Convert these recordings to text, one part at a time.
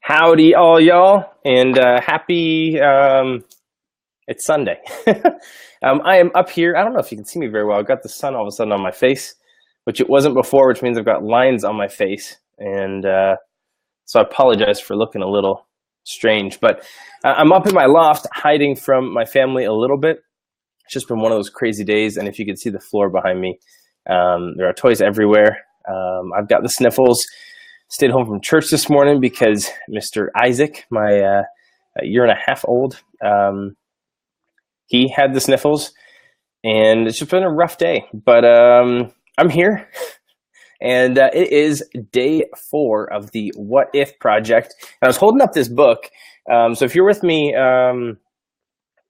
Howdy, all y'all, and happy. It's Sunday. I am up here. I don't know if you can see me very well. I've got the sun all of a sudden on my face, which it wasn't before, which means I've got lines on my face, and so I apologize for looking a little strange. But I'm up in my loft, hiding from my family a little bit. It's just been one of those crazy days, and if you could see the floor behind me, there are toys everywhere. I've got the sniffles. Stayed home from church this morning because Mr. Isaac, my year and a half old, he had the sniffles, and it's just been a rough day. But I'm here, and it is day 4 of the What If project. And I was holding up this book. So if you're with me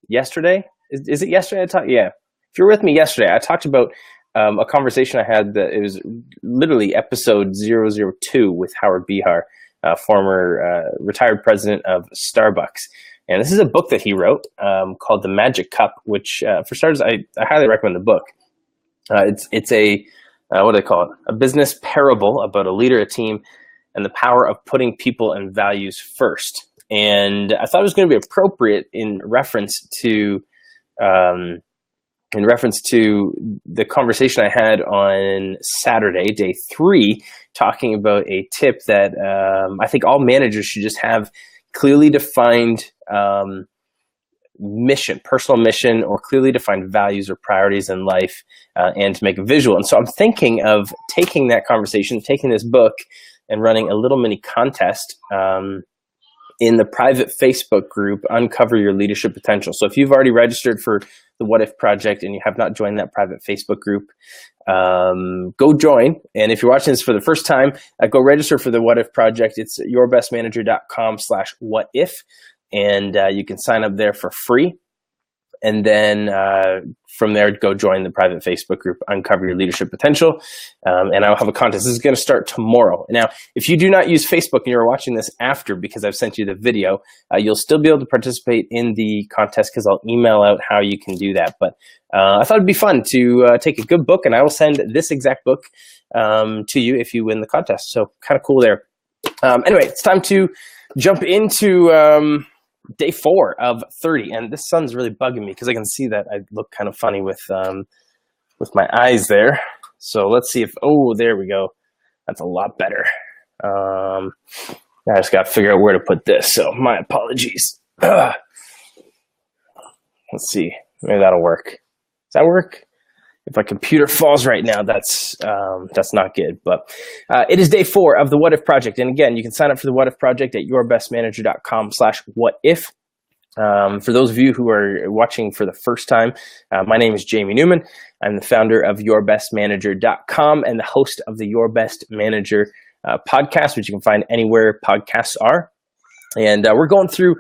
yesterday, is it yesterday? Yeah. If you're with me yesterday, I talked about a conversation I had that it was literally episode 002 with Howard Behar, former retired president of Starbucks. And this is a book that he wrote called The Magic Cup, which for starters, I highly recommend the book. It's a, what do they call it? A business parable about a leader, a team, and the power of putting people and values first. And I thought it was going to be appropriate in reference to the conversation I had on Saturday, day 3, talking about a tip that I think all managers should just have clearly defined mission, personal mission, or clearly defined values or priorities in life, and to make a visual. And so I'm thinking of taking that conversation, taking this book, and running a little mini contest in the private Facebook group, Uncover Your Leadership Potential. So if you've already registered for the What If Project and you have not joined that private Facebook group, go join. And if you're watching this for the first time, go register for the What If Project. It's yourbestmanager.com/whatif. And you can sign up there for free. And then from there, go join the private Facebook group, Uncover Your Leadership Potential. And I'll have a contest. This is going to start tomorrow. Now, if you do not use Facebook and you're watching this after because I've sent you the video, you'll still be able to participate in the contest because I'll email out how you can do that. But I thought it'd be fun to take a good book, and I will send this exact book to you if you win the contest. So kind of cool there. Anyway, it's time to jump into day 4 of 30, and this sun's really bugging me because I can see that I look kind of funny with my eyes there. So let's see if, oh, there we go. That's a lot better. I just got to figure out where to put this. So my apologies. Let's see. Maybe that'll work. Does that work? If my computer falls right now, that's not good. But it is day 4 of the What If Project. And again, you can sign up for the What If Project at yourbestmanager.com/whatif. For those of you who are watching for the first time, my name is Jamie Newman. I'm the founder of yourbestmanager.com and the host of the Your Best Manager podcast, which you can find anywhere podcasts are. And we're going through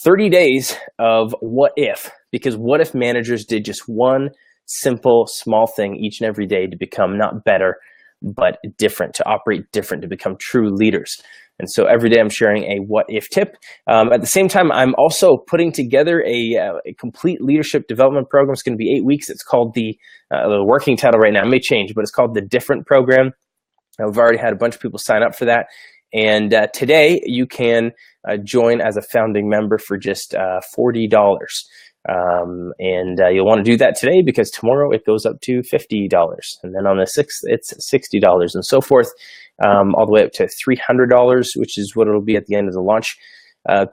30 days of what if, because what if managers did just one simple, small thing each and every day to become not better, but different, to operate different, to become true leaders. And so every day I'm sharing a what if tip. At the same time, I'm also putting together a complete leadership development program. It's going to be 8 weeks. It's called the working title right now. It may change, but it's called the Different Program. I've already had a bunch of people sign up for that. And today you can join as a founding member for just $40. And you'll want to do that today because tomorrow it goes up to $50. And then on the 6th, it's $60 and so forth, all the way up to $300, which is what it'll be at the end of the launch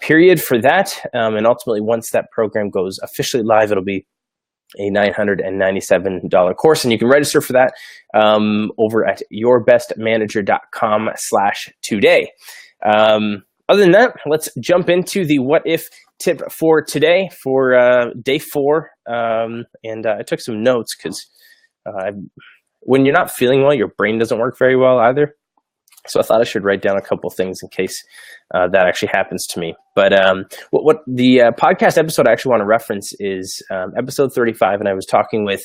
period for that. And ultimately, once that program goes officially live, it'll be a $997 course. And you can register for that over at yourbestmanager.com/today. Other than that, let's jump into the what if tip for today for day 4. And I took some notes because when you're not feeling well, your brain doesn't work very well either. So I thought I should write down a couple things in case that actually happens to me. But what the podcast episode I actually want to reference is episode 35. And I was talking with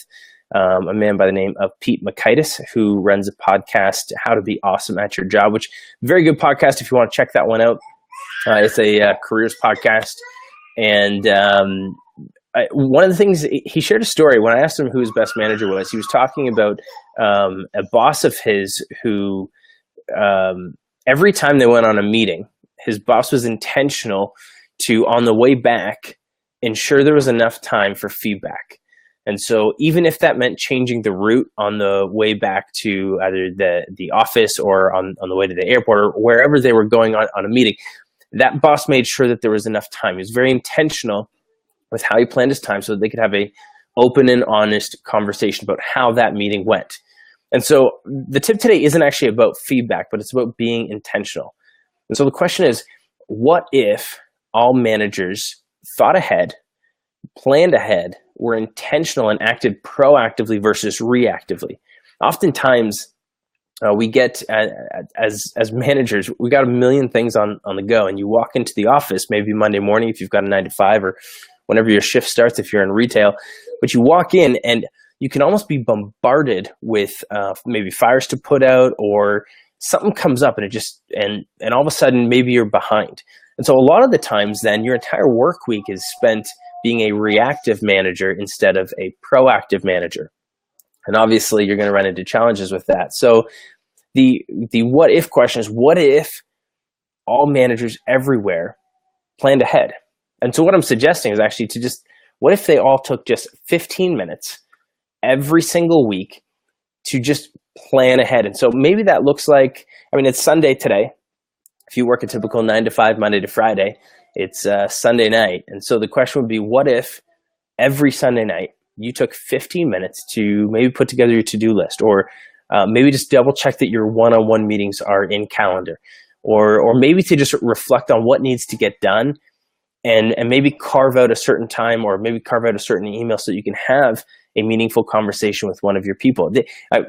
a man by the name of Pete Mockaitis, who runs a podcast, How to Be Awesome at Your Job, which very good podcast if you want to check that one out. It's a careers podcast. And one of the things, he shared a story when I asked him who his best manager was. He was talking about a boss of his who every time they went on a meeting, his boss was intentional to, on the way back, ensure there was enough time for feedback. And so even if that meant changing the route on the way back to either the office or on the way to the airport or wherever they were going on a meeting, that boss made sure that there was enough time. He was very intentional with how he planned his time so that they could have a open and honest conversation about how that meeting went. And so the tip today isn't actually about feedback, but it's about being intentional. And so the question is, what if all managers thought ahead, planned ahead, were intentional and acted proactively versus reactively? Oftentimes, we get as managers, we got a million things on the go, and you walk into the office maybe Monday morning if you've got a 9 to 5 or whenever your shift starts if you're in retail, but you walk in and you can almost be bombarded with maybe fires to put out, or something comes up and it just and all of a sudden maybe you're behind. And so a lot of the times then your entire work week is spent being a reactive manager instead of a proactive manager. And obviously you're going to run into challenges with that. So the what if question is, what if all managers everywhere planned ahead? And so what I'm suggesting is actually to just, what if they all took just 15 minutes every single week to just plan ahead? And so maybe that looks like, I mean, it's Sunday today. If you work a typical 9 to 5, Monday to Friday, it's Sunday night. And so the question would be, what if every Sunday night you took 15 minutes to maybe put together your to-do list, or maybe just double check that your one-on-one meetings are in calendar, or maybe to just reflect on what needs to get done, and maybe carve out a certain time, or maybe carve out a certain email so that you can have a meaningful conversation with one of your people. I'm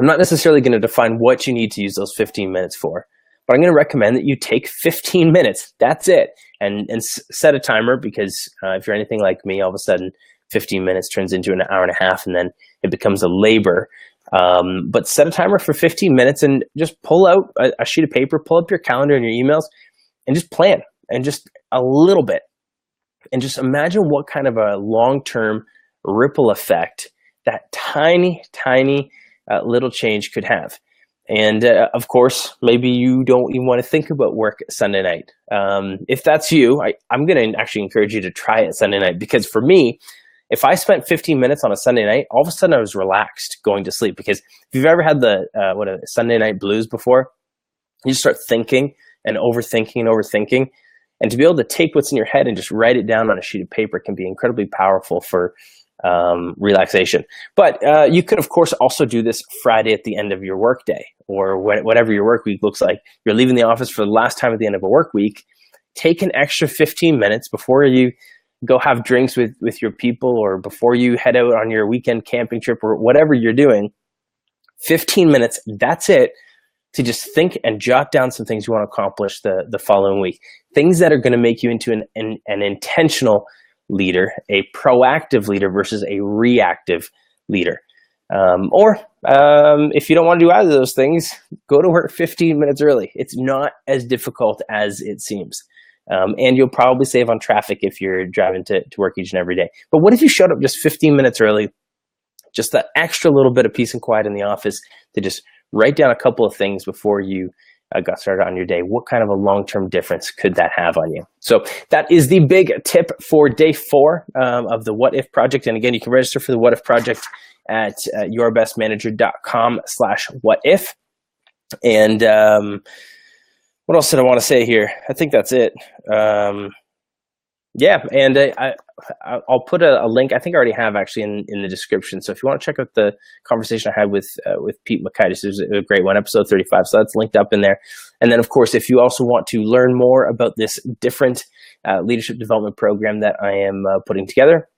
not necessarily going to define what you need to use those 15 minutes for, but I'm going to recommend that you take 15 minutes. That's it. And set a timer, because if you're anything like me, all of a sudden 15 minutes turns into an hour and a half, and then it becomes a labor. But set a timer for 15 minutes and just pull out a sheet of paper, pull up your calendar and your emails, and just plan, and just a little bit. And just imagine what kind of a long-term ripple effect that tiny little change could have. And of course, maybe you don't even want to think about work Sunday night. If that's you, I'm going to actually encourage you to try it Sunday night, because for me, if I spent 15 minutes on a Sunday night, all of a sudden I was relaxed going to sleep. Because if you've ever had the Sunday night blues before, you just start thinking and overthinking. And to be able to take what's in your head and just write it down on a sheet of paper can be incredibly powerful for relaxation. But you could, of course, also do this Friday at the end of your workday, or whatever your work week looks like. You're leaving the office for the last time at the end of a work week. Take an extra 15 minutes before you go have drinks with your people, or before you head out on your weekend camping trip, or whatever you're doing. 15 minutes, that's it, to just think and jot down some things you want to accomplish the following week. Things that are going to make you into an intentional leader, a proactive leader versus a reactive leader. Or if you don't want to do either of those things, go to work 15 minutes early. It's not as difficult as it seems. And you'll probably save on traffic if you're driving to work each and every day. But what if you showed up just 15 minutes early, just that extra little bit of peace and quiet in the office to just write down a couple of things before you got started on your day? What kind of a long-term difference could that have on you? So that is the big tip for day 4 of the What If Project. And again, you can register for the What If Project at yourbestmanager.com/whatif. And what else did I want to say here? I think that's it. Yeah, and I'll put a link. I think I already have actually in the description. So if you want to check out the conversation I had with Pete Mockaitis, it was a great one, episode 35. So that's linked up in there. And then, of course, if you also want to learn more about this different leadership development program that I am putting together,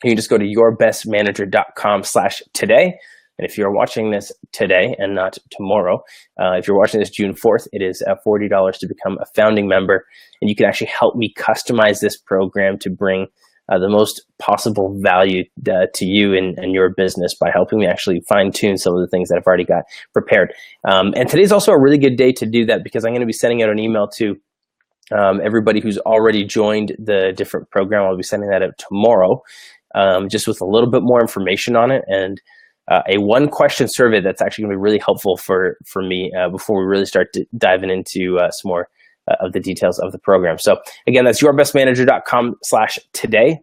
you can just go to yourbestmanager.com/today. And if you're watching this today and not tomorrow, if you're watching this June 4th, it is $40 to become a founding member. And you can actually help me customize this program to bring the most possible value to you and your business by helping me actually fine tune some of the things that I've already got prepared. And today's also a really good day to do that, because I'm going to be sending out an email to everybody who's already joined the different program. I'll be sending that out tomorrow, just with a little bit more information on it, and a 1-question survey that's actually going to be really helpful for me before we really start diving into some more of the details of the program. So again, that's yourbestmanager.com/today.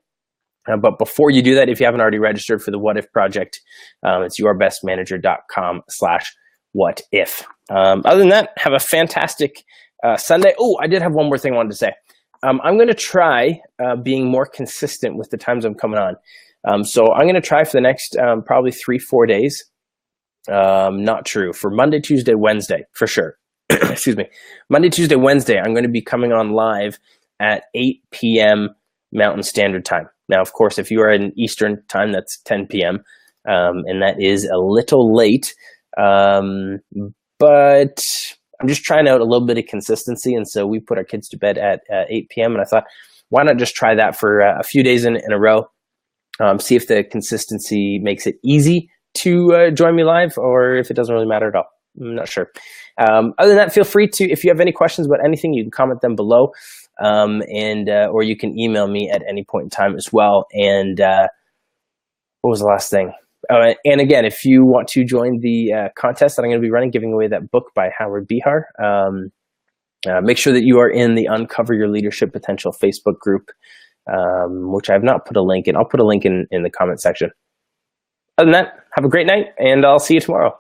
But before you do that, if you haven't already registered for the What If Project, it's yourbestmanager.com/whatif. Other than that, have a fantastic Sunday. Oh, I did have one more thing I wanted to say. I'm going to try being more consistent with the times I'm coming on. So I'm going to try for the next probably 3-4 days. Not true. For Monday, Tuesday, Wednesday, for sure. Excuse me. Monday, Tuesday, Wednesday, I'm going to be coming on live at 8 p.m. Mountain Standard Time. Now, of course, if you are in Eastern Time, that's 10 p.m. And that is a little late. But I'm just trying out a little bit of consistency. And so we put our kids to bed at 8 p.m. And I thought, why not just try that for a few days in a row? See if the consistency makes it easy to join me live, or if it doesn't really matter at all. I'm not sure. Other than that, feel free to, if you have any questions about anything, you can comment them below, or you can email me at any point in time as well. And what was the last thing? And again, if you want to join the contest that I'm going to be running, giving away that book by Howard Behar, make sure that you are in the Uncover Your Leadership Potential Facebook group, which I have not put a link in. I'll put a link in the comment section. Other than that, have a great night, and I'll see you tomorrow.